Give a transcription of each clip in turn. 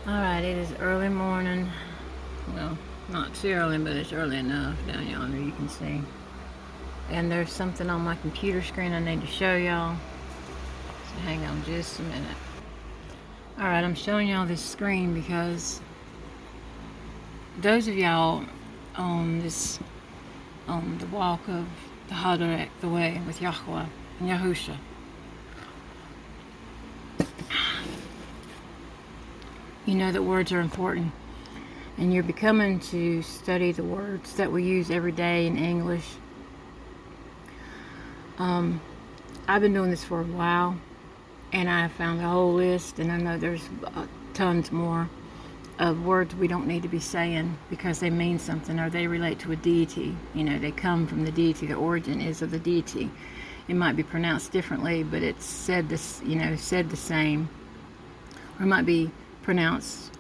Alright, it is early morning. Well, not too early, but it's early enough down yonder, you can see. And there's something on my computer screen I need to show y'all. So hang on just a minute. Alright, I'm showing y'all this screen because those of y'all on the walk of the HALAL'YAHUAH, the way with Yahweh and Yahusha, you know that words are important, and you're becoming to study the words that we use every day in English. I've been doing this for a while, and I found a whole list, and I know there's tons more of words we don't need to be saying because they mean something or they relate to a deity. You know, they come from the deity. The origin is of the deity. It might be pronounced differently, but it's said this, said the same, or it might be pronounced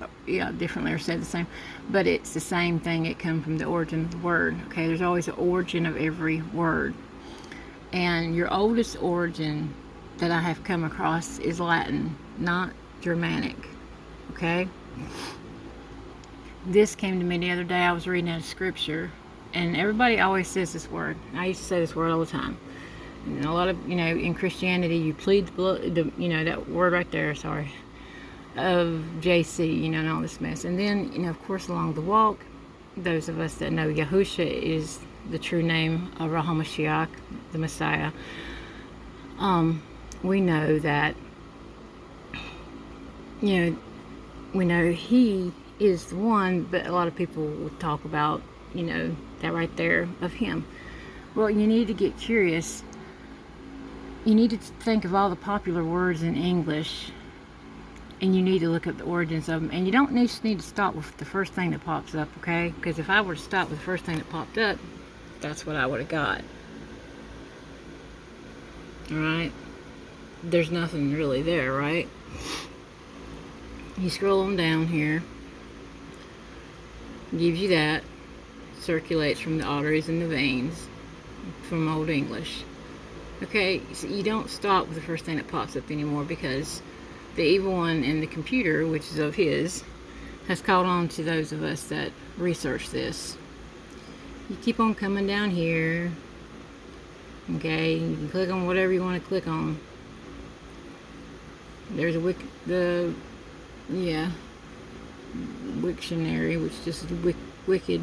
differently or said the same, but it's the same thing. It comes from the origin of the word. Okay, there's always an origin of every word, and your oldest origin that I have come across is Latin, not Germanic. Okay, this came to me the other day. I was reading out of scripture, and everybody always says this word. I used to say this word all the time. And a lot of, in Christianity, you plead the blood, that word right there, sorry, of JC, and all this mess. And then, of course, along the walk, those of us that know Yahusha is the true name of HaMashiach, the Messiah, we know that, we know he is the one, but a lot of people would talk about, that right there of him. Well, you need to get curious. You need to think of all the popular words in English, and you need to look up the origins of them. And you don't just need to stop with the first thing that pops up, okay? Because if I were to stop with the first thing that popped up, that's what I would have got. Alright? There's nothing really there, right? You scroll on down here. Gives you that. Circulates from the arteries and the veins from Old English. Okay, so you don't stop with the first thing that pops up anymore, because the evil one in the computer, which is of his, has caught on to those of us that research this. You keep on coming down here. Okay, you can click on whatever you want to click on. There's a Wiktionary, which just is wicked,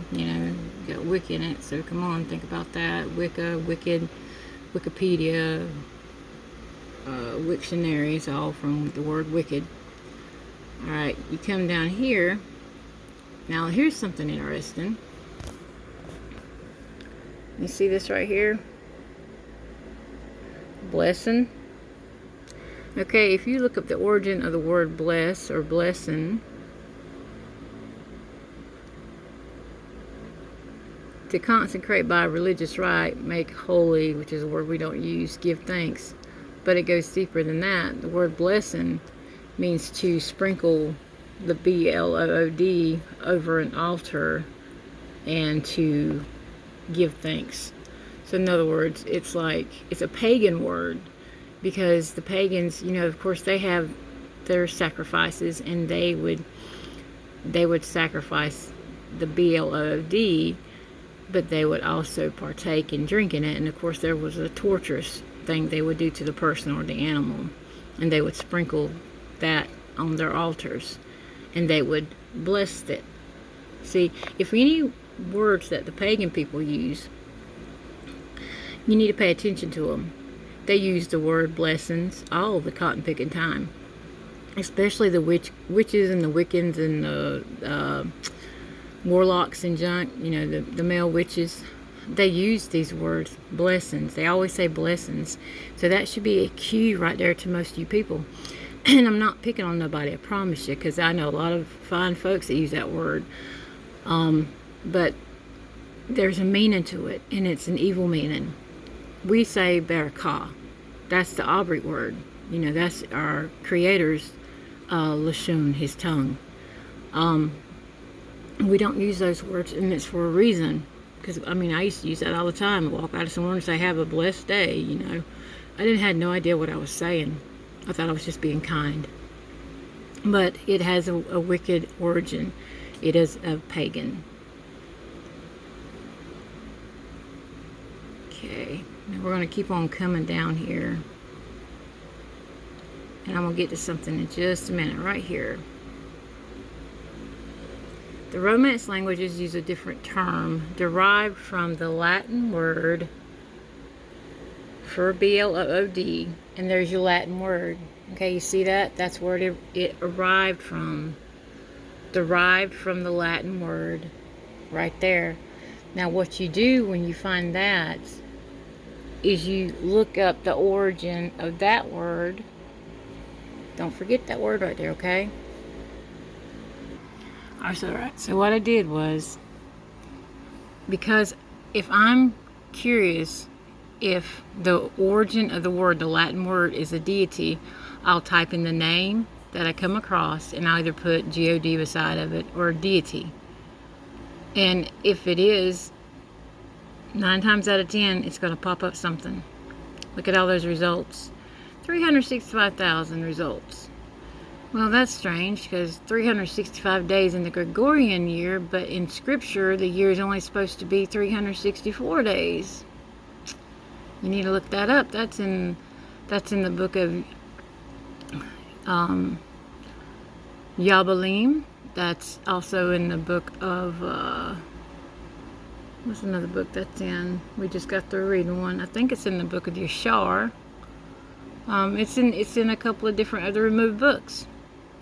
got wick in it, so come on, think about that. Wicca, wicked, Wikipedia, Wiktionary is all from the word wicked. Alright, you come down here. Now here's something interesting. You see this right here? Blessing. Okay, if you look up the origin of the word bless or blessing, to consecrate by religious rite, make holy, which is a word we don't use, give thanks. But it goes deeper than that. The word blessing means to sprinkle the blood over an altar and to give thanks. So in other words, it's a pagan word, because the pagans, of course, they have their sacrifices, and they would sacrifice the blood, but they would also partake in drinking it. And of course, there was a torturous thing they would do to the person or the animal, and they would sprinkle that on their altars, and they would bless it. See, if any words that the pagan people use, you need to pay attention to them. They use the word blessings all the cotton picking time, especially the witches and the Wiccans and the warlocks and junk, the male witches. They use these words, blessings. They always say blessings. So that should be a cue right there to most of you people. And I'm not picking on nobody, I promise you, because I know a lot of fine folks that use that word. But there's a meaning to it, and it's an evil meaning. We say barakah. That's the Abryt word. That's our Creator's lashon, his tongue. We don't use those words, and it's for a reason. Because, I used to use that all the time. I walk out of somewhere and say, have a blessed day, I had no idea what I was saying. I thought I was just being kind. but it has a wicked origin. It is a pagan. Okay, now we're going to keep on coming down here. And I'm going to get to something in just a minute, right here. The Romance languages use a different term derived from the Latin word for blood, and there's your Latin word. Okay, you see that? That's where it arrived from. Derived from the Latin word right there. Now what you do when you find that is you look up the origin of that word. Don't forget that word right there, okay? Alright, so what I did was, because if I'm curious if the origin of the word, the Latin word, is a deity, I'll type in the name that I come across, and I'll either put God beside of it or deity. And if it is, 9 times out of 10, it's going to pop up something. Look at all those results. 365,000 results. Well, that's strange, because 365 days in the Gregorian year, but in Scripture, the year is only supposed to be 364 days. You need to look that up. That's in the book of Yabalim. That's also in the book of what's another book that's in? We just got through reading one. I think it's in the book of Yashar. It's in a couple of different other removed books.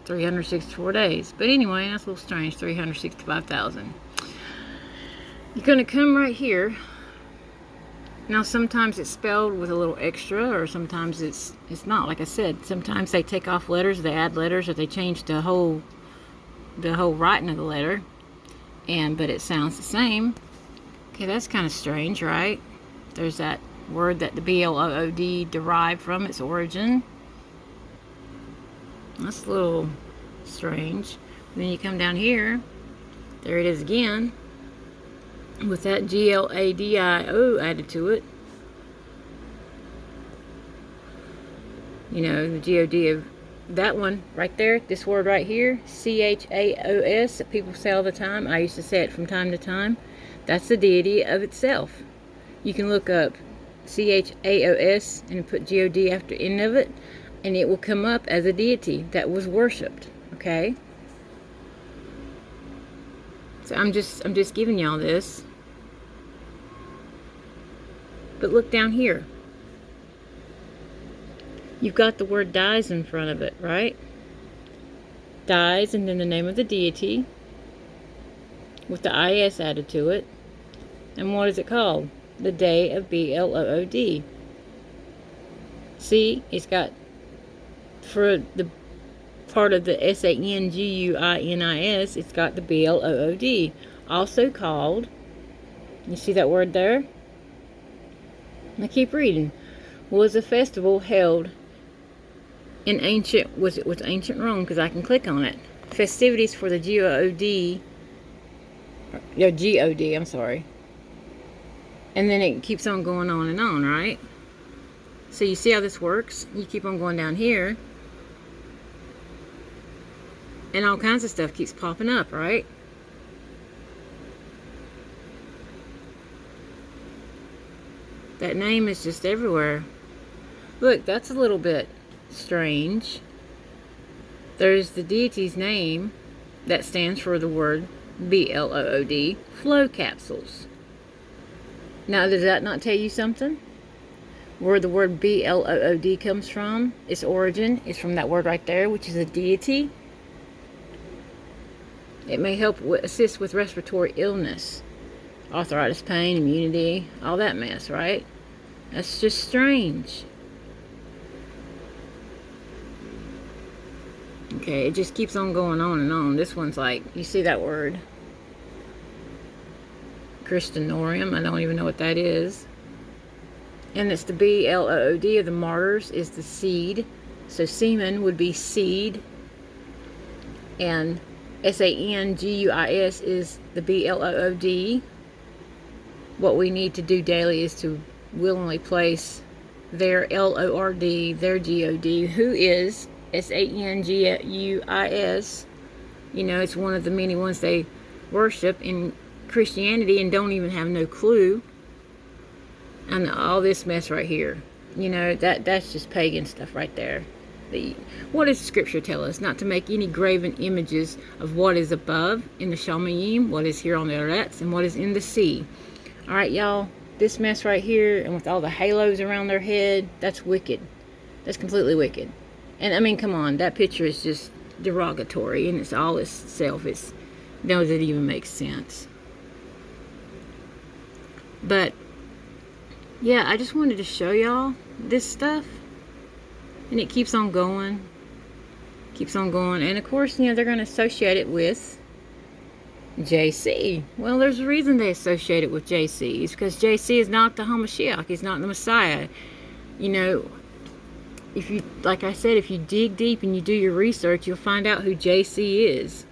364 days. But anyway, that's a little strange. 365,000. You're going to come right here. Now sometimes it's spelled with a little extra, or sometimes it's not. Like I said, sometimes they take off letters, they add letters, or they change the whole writing of the letter. But it sounds the same. Okay, that's kind of strange, right? There's that word that the blood derived from its origin. That's a little strange. Then you come down here, there it is again, with that gladio added to it. You know, the God of that one right there, this word right here, chaos, that people say all the time. I used to say it from time to time. That's the deity of itself. You can look up chaos and put God after end of it, and it will come up as a deity that was worshipped. Okay? So I'm just giving y'all this. But look down here. You've got the word dies in front of it, right? Dies, and then the name of the deity with the is added to it. And what is it called? The day of blood. See, it's got, for the part of the sanguis, it's got the blood. Also called, you see that word there? I keep reading. Was a festival held in ancient Rome, because I can click on it. Festivities for the God, I'm sorry. And then it keeps on going on and on, right? So you see how this works? You keep on going down here, and all kinds of stuff keeps popping up, right? That name is just everywhere. Look, that's a little bit strange. There's the deity's name that stands for the word blood, flow capsules. Now, does that not tell you something? Where the word blood comes from, its origin is from that word right there, which is a deity. It may help assist with respiratory illness, arthritis, pain, immunity, all that mess, right? That's just strange. Okay, it just keeps on going on and on. This one's like, you see that word? Christinorium, I don't even know what that is. And it's the blood of the martyrs is the seed. So semen would be seed. And sanguis is the blood. What we need to do daily is to willingly place their Lord, their God, who is sanguis. You know, it's one of the many ones they worship in Christianity and don't even have no clue. And all this mess right here, you know, that's just pagan stuff right there. What does Scripture tell us? Not to make any graven images of what is above in the Shamayim, what is here on the Arets, and what is in the sea. All right, y'all, this mess right here, and with all the halos around their head, that's wicked. That's completely wicked. And I mean, come on, that picture is just derogatory, and it's all itself. Does it even make sense? But yeah, I just wanted to show y'all this stuff. And it keeps on going. Keeps on going. And of course, you know, they're going to associate it with JC. Well, there's a reason they associate it with JC. It's because JC is not the HaMashiach. He's not the Messiah. You know, if you, like I said, if you dig deep and you do your research, you'll find out who JC is.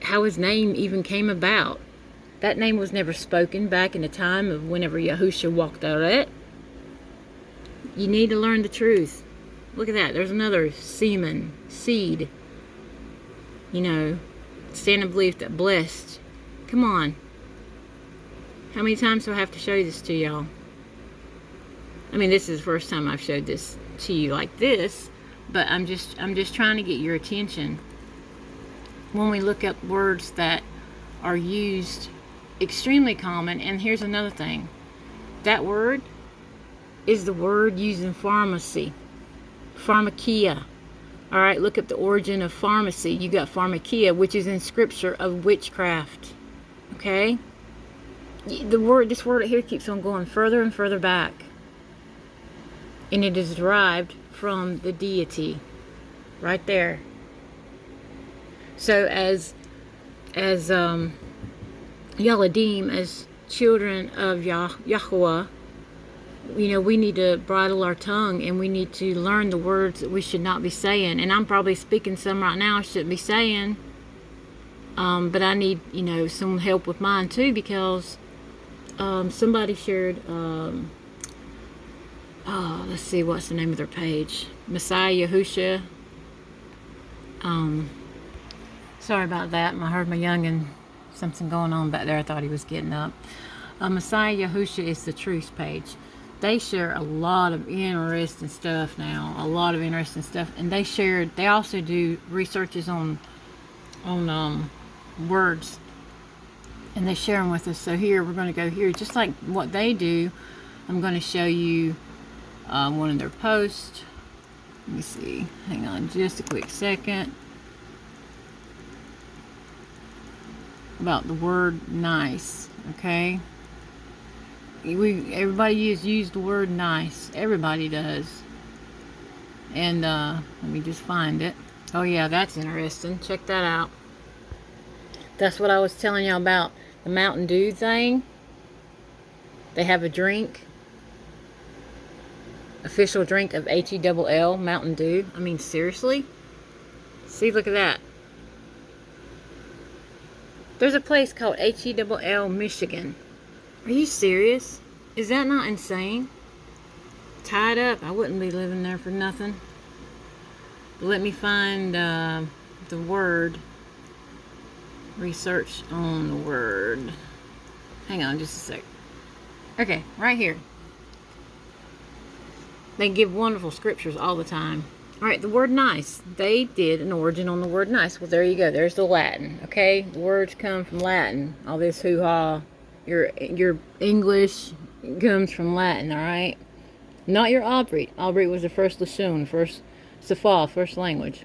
How his name even came about. That name was never spoken back in the time of whenever Yahusha walked out at. You need to learn the truth. Look at that. There's another seed. You know, stand and believe that blessed. Come on. How many times do I have to show this to y'all? I mean, this is the first time I've showed this to you like this, but I'm just trying to get your attention. When we look up words that are used, extremely common, and here's another thing. That word is the word used in pharmacy. Pharmakia. Alright, look up the origin of pharmacy. You got pharmakia, which is in scripture of witchcraft. Okay? This word right here keeps on going further and further back. And it is derived from the deity. Right there. So as Yaladim, as children of Yahuwah, you know, we need to bridle our tongue and we need to learn the words that we should not be saying. And I'm probably speaking some right now I shouldn't be saying. But I need, you know, some help with mine too, because somebody shared, let's see, what's the name of their page? Messiah Yahusha. Sorry about that. I heard my youngin', something going on back there. I thought he was getting up. Messiah Yahusha is the truth page. They share a lot of interesting stuff now. A lot of interesting stuff. And they also do researches on words. And they share them with us. So here, we're going to go here. Just like what they do, I'm going to show you one of their posts. Let me see. Hang on just a quick second. About the word nice. Okay? Everybody use the word nice. Everybody does. And let me just find it. Oh yeah, that's interesting. Check that out. That's what I was telling y'all about the Mountain Dew thing. They have a drink, official drink of HELL, Mountain Dew. I mean, seriously? See, look at that. There's a place called HELL, Michigan. Are you serious? Is that not insane? Tied up. I wouldn't be living there for nothing. Let me find the word. Research on the word. Hang on just a sec. Okay, right here. They give wonderful scriptures all the time. Alright, the word nice. They did an origin on the word nice. Well, there you go. There's the Latin. Okay? The words come from Latin. All this hoo-ha. Your English comes from Latin, alright? Not your Abryt. Abryt was the first Lashon, first Safal, first language.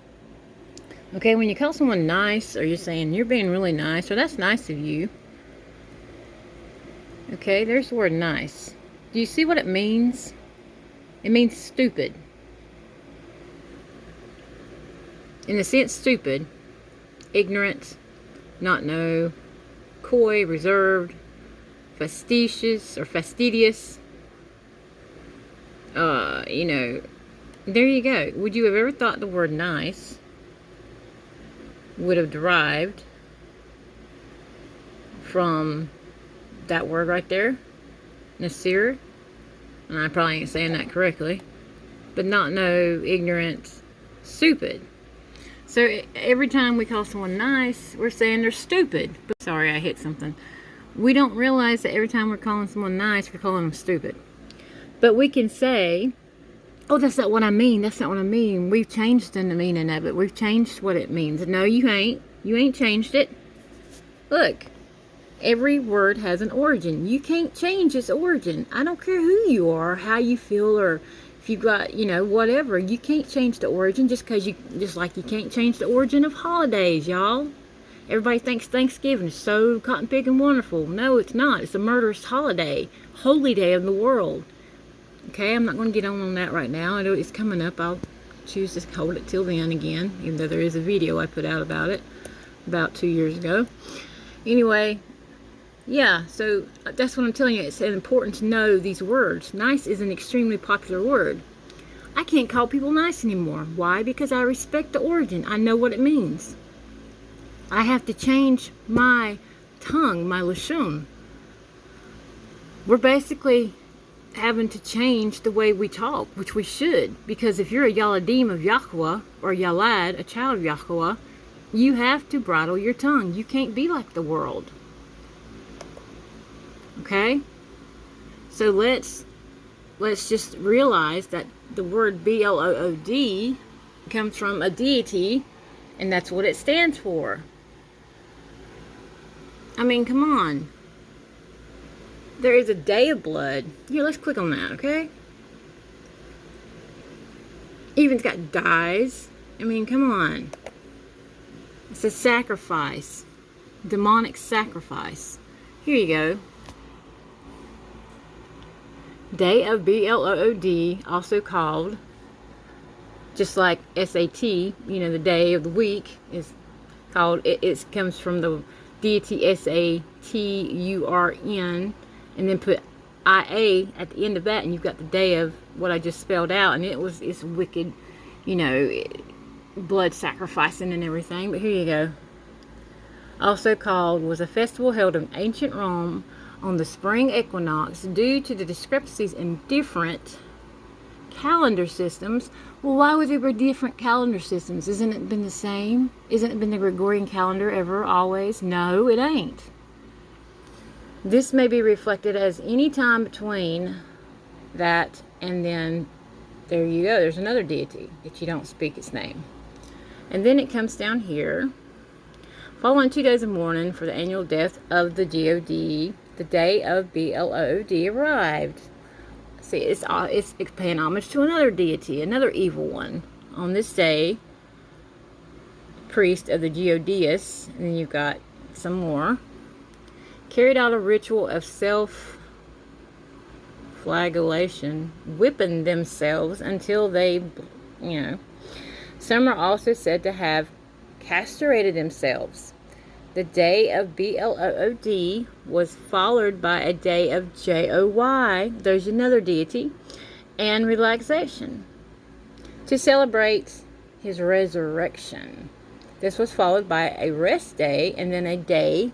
Okay, when you call someone nice, or you're saying you're being really nice, or that's nice of you. Okay, there's the word nice. Do you see what it means? It means stupid. In the sense stupid, ignorant, not know, coy, reserved, fastidious or fastidious. You know, there you go. Would you have ever thought the word nice would have derived from that word right there, Nasir? And I probably ain't saying that correctly, but not know, ignorant, stupid. So every time we call someone nice, we're saying they're stupid. But sorry, I hit something. We don't realize that every time we're calling someone nice, we're calling them stupid. But we can say, oh, that's not what I mean. That's not what I mean. We've changed the meaning of it. We've changed what it means. No, you ain't. You ain't changed it. Look, every word has an origin. You can't change its origin. I don't care who you are, how you feel, or if you've got, whatever. You can't change the origin just like you can't change the origin of holidays, y'all. Everybody thinks Thanksgiving is so cotton picking wonderful. No, it's not. It's a murderous holiday. Holy day of the world. Okay, I'm not going to get on that right now. I know it's coming up. I'll choose to hold it till then again, even though there is a video I put out about it about 2 years ago. Anyway, yeah, so that's what I'm telling you. It's important to know these words. Nice is an extremely popular word. I can't call people nice anymore. Why? Because I respect the origin. I know what it means. I have to change my tongue, my lashon. We're basically having to change the way we talk, which we should, because if you're a Yaladim of Yahuwah, or Yalad, a child of Yahuwah, you have to bridle your tongue. You can't be like the world. Okay? So let's just realize that the word B-L-O-O-D comes from a deity, and that's what it stands for. I mean, come on. There is a day of blood. Here, let's click on that, okay? Even it's got dyes. I mean, come on. It's a sacrifice. Demonic sacrifice. Here you go. Day of B-L-O-O-D, also called, just like S-A-T, the day of the week is called, it comes from the deity S-A-T-U-R-N, and then put I-A at the end of that, and you've got the day of what I just spelled out, and it's wicked, blood sacrificing and everything. But here you go. Also called, was a festival held in ancient Rome on the spring equinox due to the discrepancies in different calendar systems. Well, why would there be different calendar systems? Isn't it been the same? Isn't it been the Gregorian calendar ever, always? No, it ain't. This may be reflected as any time between that and then there you go. There's another deity that you don't speak its name. And then it comes down here. Following 2 days of mourning for the annual death of the God, the day of B-L-O-O-D arrived. See, it's paying homage to another deity, another evil one. On this day, priest of the Deities, and then you've got some more, carried out a ritual of self-flagellation, whipping themselves until they, Some are also said to have castrated themselves. The day of B-L-O-O-D was followed by a day of J-O-Y, there's another deity, and relaxation, to celebrate his resurrection. This was followed by a rest day and then a day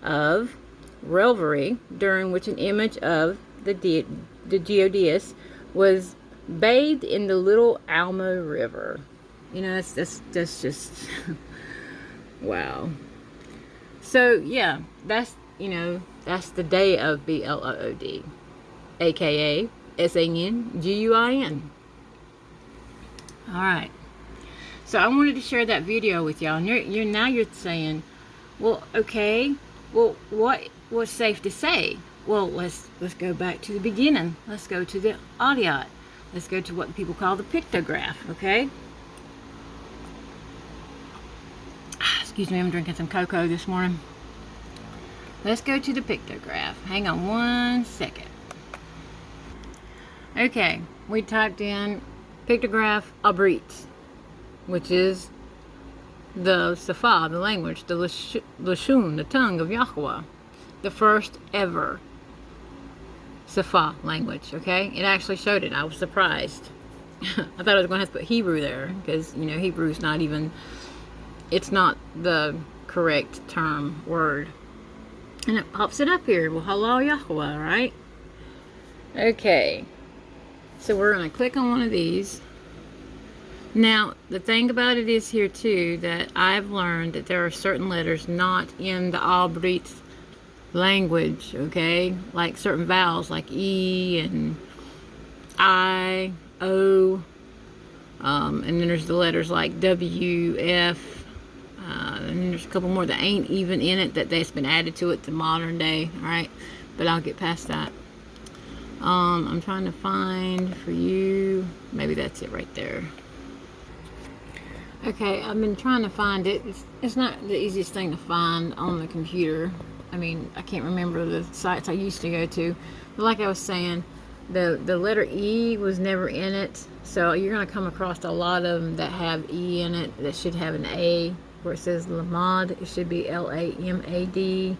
of revelry, during which an image of the Deities was bathed in the little Alma River. That's just wow. So yeah, that's the day of B-L-O-O-D, aka S-A-N-G-U-I-N. All right. So I wanted to share that video with y'all, and you're saying, well, okay, well, what's safe to say? Well, let's go back to the beginning. Let's go to the Atiat. Let's go to what people call the pictograph. Okay. Excuse me, I'm drinking some cocoa this morning. Let's go to the pictograph. Hang on one second. Okay, we typed in Picto'graph Abryt, which is the Safa, the language, the Lashun, the tongue of Yahuwah, the first ever Safa language. Okay, it actually showed it. I was surprised. I thought I was going to have to put Hebrew there because Hebrew's not even. It's not the correct term, word. And it pops it up here. Well, HALAL'YAHUAH, right? Okay. So we're going to click on one of these. Now, the thing about it is here too that I've learned that there are certain letters not in the Abryt language, okay? Like certain vowels like E and I, O, and then there's the letters like W, F, and then there's a couple more that ain't even in it that's been added to it to modern day, alright? But I'll get past that. I'm trying to find for you, maybe that's it right there. Okay, I've been trying to find it. It's not the easiest thing to find on the computer. I mean, I can't remember the sites I used to go to. But like I was saying, the letter E was never in it. So you're going to come across a lot of them that have E in it that should have an A. Where it says Lamad, it should be L-A-M-A-D.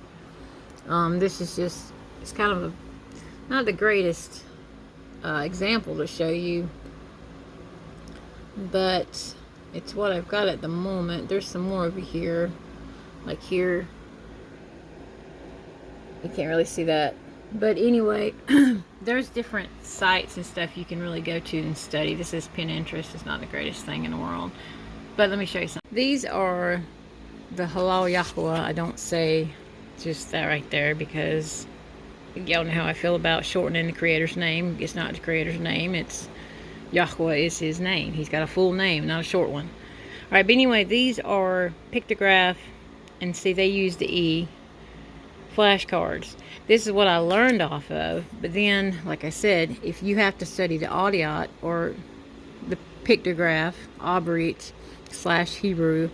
This is just, it's kind of not the greatest example to show you. But it's what I've got at the moment. There's some more over here. Like here. You can't really see that. But anyway, there's different sites and stuff you can really go to and study. This is Pinterest. It's not the greatest thing in the world. But let me show you something. These are the HALAL'YAHUAH. I don't say just that right there because y'all know how I feel about shortening the creator's name. It's not the creator's name. It's Yahweh is his name. He's got a full name, not a short one. Alright, but anyway, these are Picto'graph, and see, they use the E flashcards. This is what I learned off of, but then, like I said, if you have to study the Atiat or the Picto'graph Abryt / Hebrew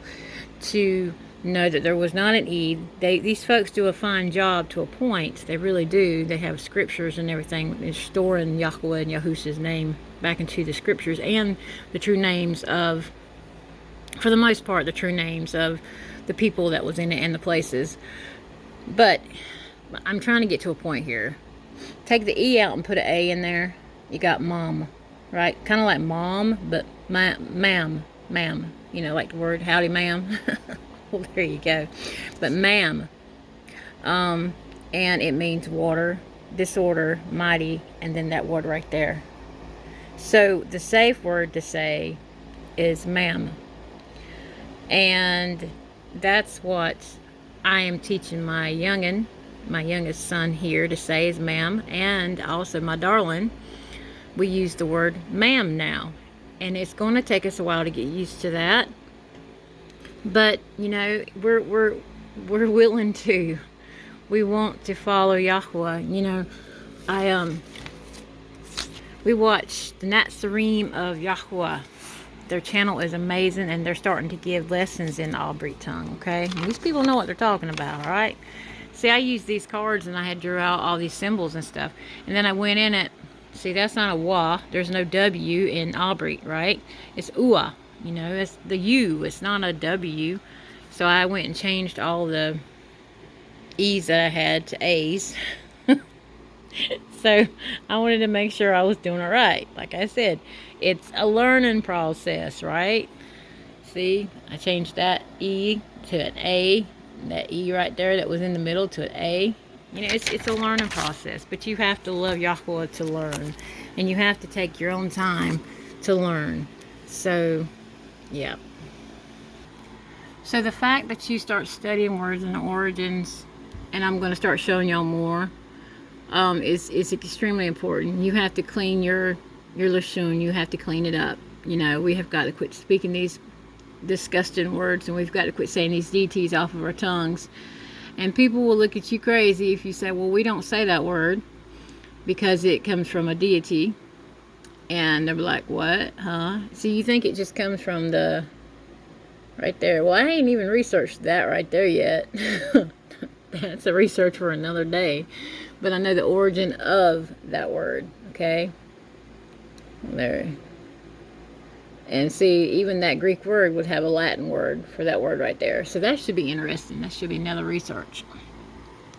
to know that there was not an E, these folks do a fine job to a point. They really do. They have scriptures and everything. It's storing Yahweh and Yahusha's name back into the scriptures and the true names of, for the most part, the true names of the people that was in it and the places. But I'm trying to get to a point here. Take the E out and put an A in there. You got mom, right? Kind of like mom, but ma'am. You know, like the word howdy ma'am. Well, there you go. But ma'am. And it means water, disorder, mighty, and then that word right there. So the safe word to say is ma'am. And that's what I am teaching my youngest son here to say is ma'am. And also my darling, we use the word ma'am now. And it's going to take us a while to get used to that. But, you know, we're willing to. We want to follow Yahweh. You know, we watch the Natsarim of Yahweh. Their channel is amazing, and they're starting to give lessons in the Abryt tongue, okay? And these people know what they're talking about, all right? See, I used these cards, and I had drew out all these symbols and stuff. And then I went in it. See, that's not a wah. There's no W in Abryt, right? It's uah. You know, it's the U. It's not a W. So I went and changed all the E's that I had to A's. So I wanted to make sure I was doing it right. Like I said, it's a learning process, right? See, I changed that E to an A. That E right there that was in the middle to an A. You know, it's a learning process. But you have to love Yahweh to learn. And you have to take your own time to learn. So, yeah. So the fact that you start studying words and origins, and I'm going to start showing y'all more, is extremely important. You have to clean your lashon. You have to clean it up. You know, we have got to quit speaking these disgusting words, and we've got to quit saying these deities off of our tongues. And people will look at you crazy if you say, well, we don't say that word because it comes from a deity. And they'll be like, what? Huh? So you think it just comes from the right there. Well, I ain't even researched that right there yet. That's a research for another day. But I know the origin of that word, okay? There. And see, even that Greek word would have a Latin word for that word right there. So that should be interesting. That should be another research.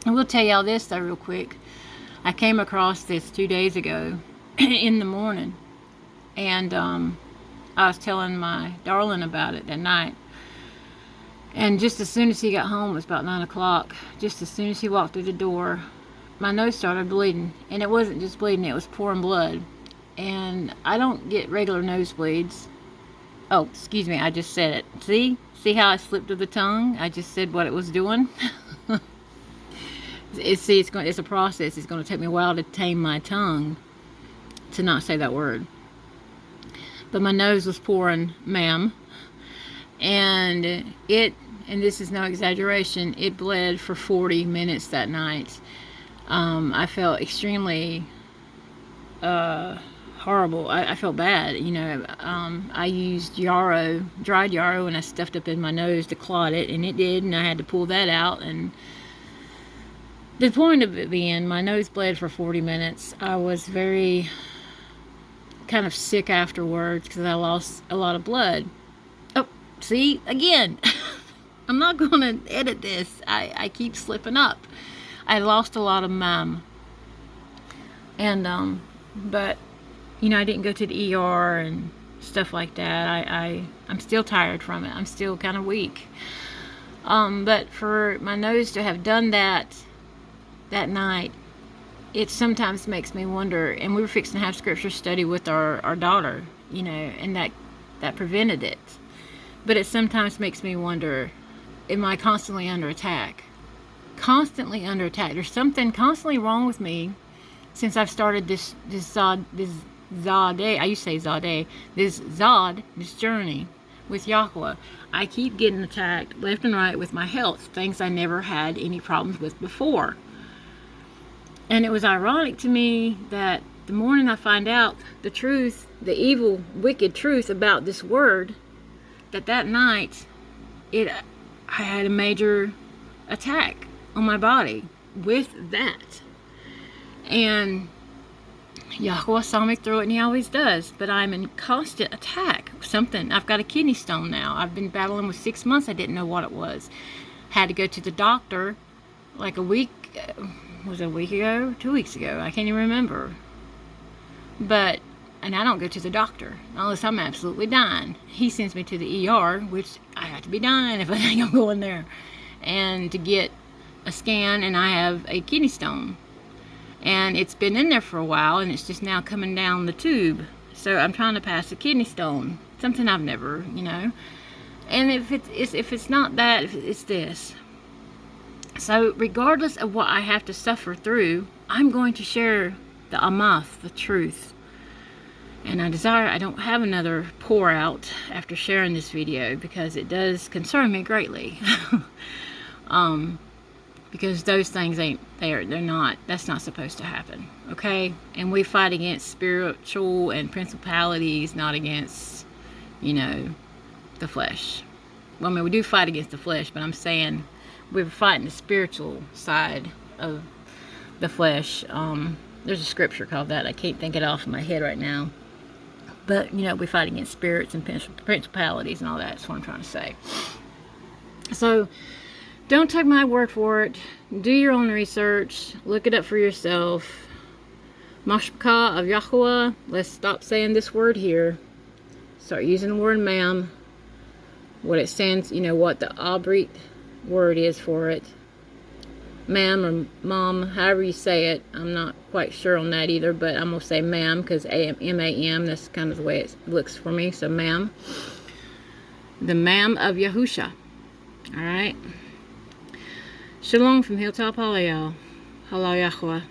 I will tell y'all this, though, real quick. I came across this 2 days ago in the morning. And I was telling my darling about it that night. And just as soon as he got home, it was about 9 o'clock, just as soon as he walked through the door, my nose started bleeding. And it wasn't just bleeding, it was pouring blood. And I don't get regular nosebleeds. Oh, excuse me, I just said it. See how I slipped of the tongue? I just said what it was doing. It's a process. It's going to take me a while to tame my tongue to not say that word. But my nose was pouring, ma'am, and this is no exaggeration, it bled for 40 minutes that night. I felt extremely horrible. I felt bad, you know. I used yarrow, dried yarrow, and I stuffed up in my nose to clot it, and it did, and I had to pull that out. And the point of it being, my nose bled for 40 minutes. I was very kind of sick afterwards because I lost a lot of blood. Oh, see, again, I'm not going to edit this. I keep slipping up. I lost a lot of mum. And, but, you know, I didn't go to the ER and stuff like that. I'm still tired from it. I'm still kind of weak. But for my nose to have done that night, it sometimes makes me wonder, and we were fixing to have scripture study with our daughter, you know, and that prevented it. But it sometimes makes me wonder, am I constantly under attack? Constantly under attack. There's something constantly wrong with me since I've started this Zod, I used to say Zod, this journey with Yahuwah. I keep getting attacked left and right with my health, things I never had any problems with before. And it was ironic to me that the morning I find out the truth, the evil, wicked truth about this word, that night, I had a major attack on my body with that. And Yahuwah saw me through it, and he always does. But I'm in constant attack. I've got a kidney stone now. I've been battling with 6 months. I didn't know what it was. Had to go to the doctor like a week, was it a week ago? 2 weeks ago? I can't even remember. And I don't go to the doctor unless I'm absolutely dying. He sends me to the ER, which I have to be dying if I think I'm going there, and to get a scan, and I have a kidney stone. And it's been in there for a while, and it's just now coming down the tube. So I'm trying to pass a kidney stone, something I've never, you know. And if it's not that, if it's this. So regardless of what I have to suffer through, I'm going to share the amath, the truth. And I don't have another pour out after sharing this video, because it does concern me greatly. Because those things that's not supposed to happen, okay? And we fight against spiritual and principalities, not against, you know, the flesh. Well, I mean, we do fight against the flesh, but I'm saying we're fighting the spiritual side of the flesh. There's a scripture called that. I can't think it off in my head right now. But, you know, we fight against spirits and principalities and all that. That's what I'm trying to say. So, don't take my word for it. Do your own research. Look it up for yourself. Mashpaka of Yahuwah. Let's stop saying this word here. Start using the word ma'am. What it stands, you know, what the Abryt word is for it. Ma'am or mom, however you say it. I'm not quite sure on that either, but I'm going to say ma'am because M-A-M, that's kind of the way it looks for me. So ma'am. The ma'am of Yahusha. Alright. Shalom from Hilltop HALAL'YAHUAH. HALAL'YAHUAH.